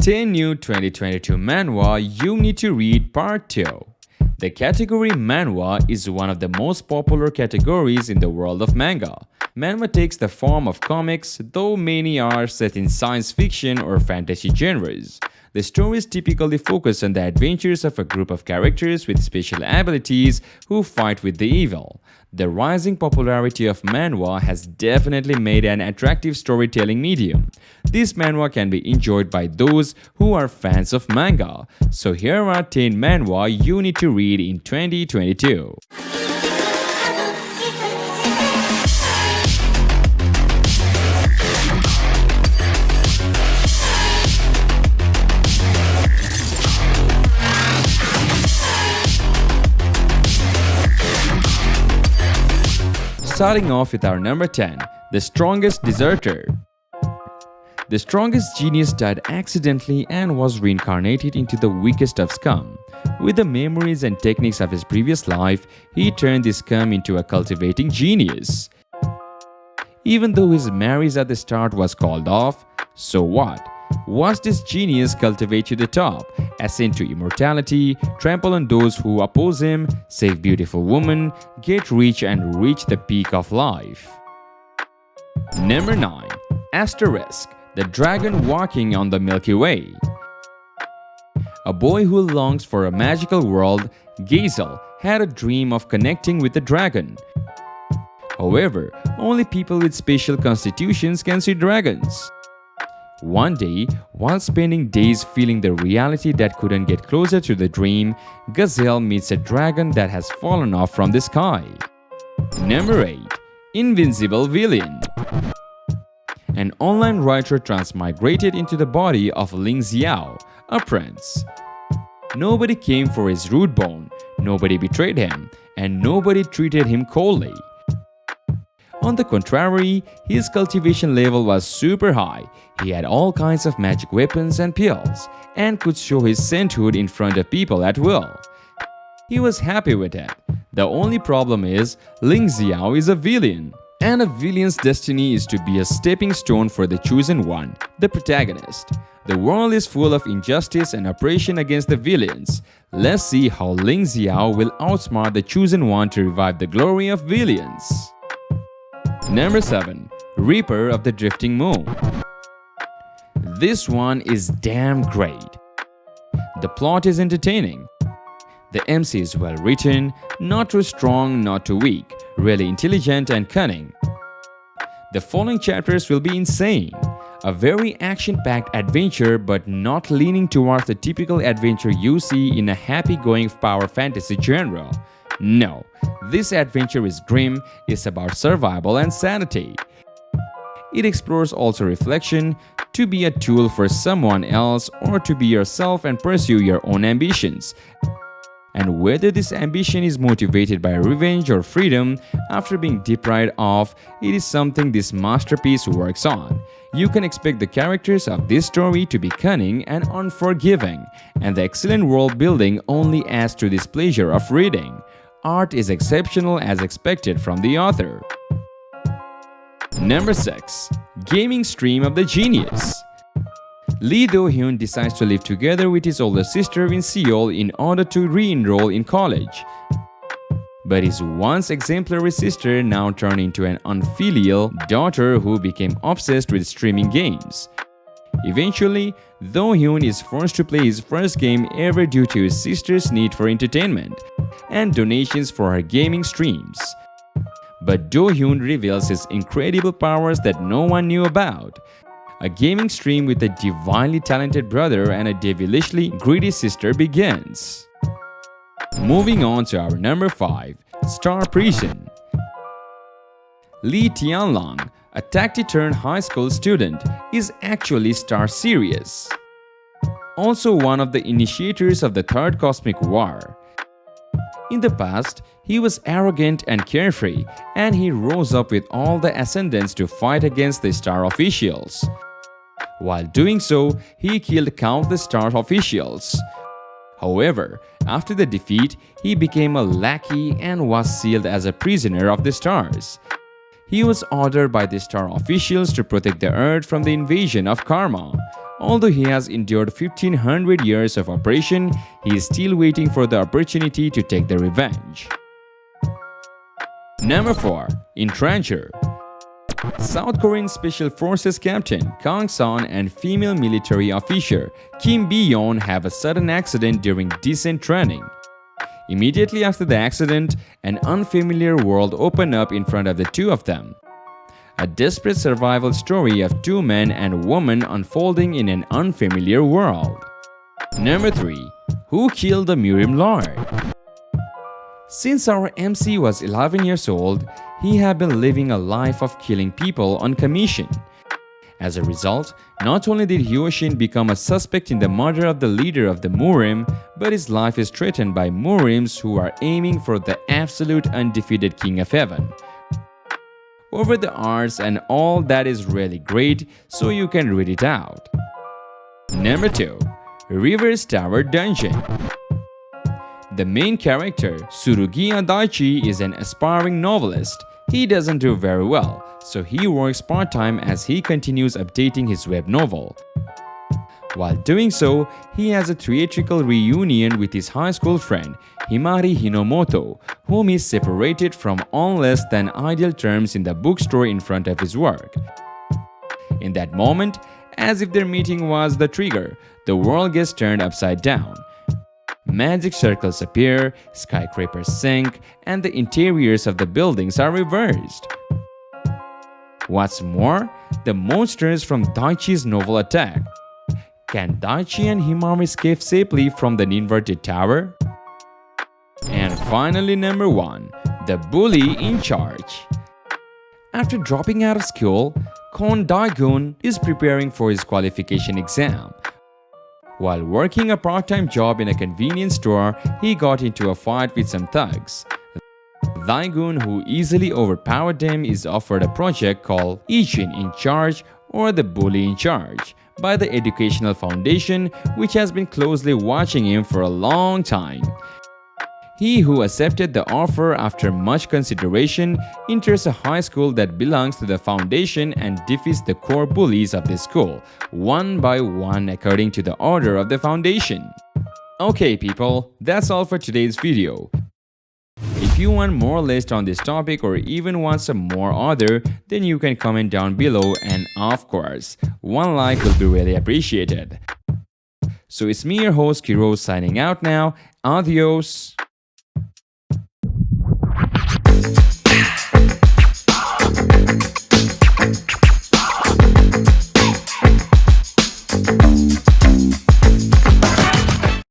10 new 2022 manhwa you need to read Part 2. The category manhwa is one of the most popular categories in the world of manga. Manhwa takes the form of comics, though many are set in science fiction or fantasy genres. The stories typically focus on the adventures of a group of characters with special abilities who fight with the evil. The rising popularity of manhwa has definitely made an attractive storytelling medium. This manhwa can be enjoyed by those who are fans of manga. So here are 10 manhwa you need to read in 2022. Starting off with our number 10, The Strongest Deserter. The strongest genius died accidentally and was reincarnated into the weakest of scum. With the memories and techniques of his previous life, he turned this scum into a cultivating genius. Even though his marriage at the start was called off, so what? Watch this genius cultivate to the top, ascend to immortality, trample on those who oppose him, save beautiful women, get rich and reach the peak of life. Number 9. Asterisk, the dragon walking on the Milky Way. A boy who longs for a magical world, Gazel, had a dream of connecting with the dragon. However, only people with special constitutions can see dragons. One day, while spending days feeling the reality that couldn't get closer to the dream, Gazelle meets a dragon that has fallen off from the sky. Number 8. Invincible Villain. An online writer transmigrated into the body of Ling Xiao, a prince. Nobody came for his rude bone, nobody betrayed him, and nobody treated him coldly. On the contrary, his cultivation level was super high. He had all kinds of magic weapons and pills, and could show his sainthood in front of people at will. He was happy with it. The only problem is, Ling Xiao is a villain, and a villain's destiny is to be a stepping stone for the chosen one, the protagonist. The world is full of injustice and oppression against the villains. Let's see how Ling Xiao will outsmart the chosen one to revive the glory of villains. Number 7. Reaper of the Drifting Moon. This one is damn great. The plot is entertaining. The MC is well written, not too strong, not too weak, really intelligent and cunning. The following chapters will be insane. A very action-packed adventure but not leaning towards the typical adventure you see in a happy-going power fantasy genre. No, this adventure is grim, it's about survival and sanity. It explores also reflection, to be a tool for someone else or to be yourself and pursue your own ambitions. And whether this ambition is motivated by revenge or freedom after being deprived of, it is something this masterpiece works on. You can expect the characters of this story to be cunning and unforgiving, and the excellent world building only adds to this pleasure of reading. Art is exceptional as expected from the author. Number 6. Gaming Stream of the Genius. Lee Do-hyun decides to live together with his older sister in Seoul in order to re-enroll in college. But his once exemplary sister now turned into an unfilial daughter who became obsessed with streaming games. Eventually, Do-hyun is forced to play his first game ever due to his sister's need for entertainment and donations for her gaming streams. But Do-hyun reveals his incredible powers that no one knew about. A gaming stream with a divinely talented brother and a devilishly greedy sister begins. Moving on to our number 5, Star Prison. Lee Tianlang, a taciturn high school student, is actually Star Sirius, also one of the initiators of the Third Cosmic War. In the past, he was arrogant and carefree, and he rose up with all the ascendants to fight against the Star officials. While doing so, he killed countless Star officials. However, after the defeat, he became a lackey and was sealed as a prisoner of the stars. He was ordered by the Star officials to protect the Earth from the invasion of Karma. Although he has endured 1500 years of oppression, he is still waiting for the opportunity to take the revenge. Number 4. Entrencher. South Korean Special Forces Captain Kang Son and female military officer Kim Bi-yeon have a sudden accident during descent training. Immediately after the accident, an unfamiliar world opened up in front of the two of them. A desperate survival story of two men and women unfolding in an unfamiliar world. Number 3. Who Killed the Miriam Lord? Since our MC was 11 years old, he had been living a life of killing people on commission. As a result, not only did Hyoshin become a suspect in the murder of the leader of the Murim, but his life is threatened by Murims who are aiming for the absolute undefeated King of Heaven. Over the arts and all that is really great, so you can read it out. Number 2. Reverse Tower Dungeon. The main character, Surugiya Daichi, is an aspiring novelist. He doesn't do very well, so he works part-time as he continues updating his web novel. While doing so, he has a theatrical reunion with his high school friend, Himari Hinomoto, whom he separated from on less than ideal terms in the bookstore in front of his work. In that moment, as if their meeting was the trigger, the world gets turned upside down. Magic circles appear, skyscrapers sink, and the interiors of the buildings are reversed. What's more, the monsters from Daichi's novel attack. Can Daichi and Himari escape safely from the inverted tower? And finally, number 1. The Bully in Charge. After dropping out of school, Kon Dae-gun is preparing for his qualification exam. While working a part-time job in a convenience store, he got into a fight with some thugs. Dae-gun, who easily overpowered him, is offered a project called Ijin in Charge or the Bully in Charge by the Educational Foundation, which has been closely watching him for a long time. He who accepted the offer after much consideration enters a high school that belongs to the foundation and defeats the core bullies of the school, one by one according to the order of the foundation. Okay people, that's all for today's video. If you want more list on this topic or even want some more other, then you can comment down below, and of course, one like will be really appreciated. So it's me, your host Kiro, signing out now. Adios!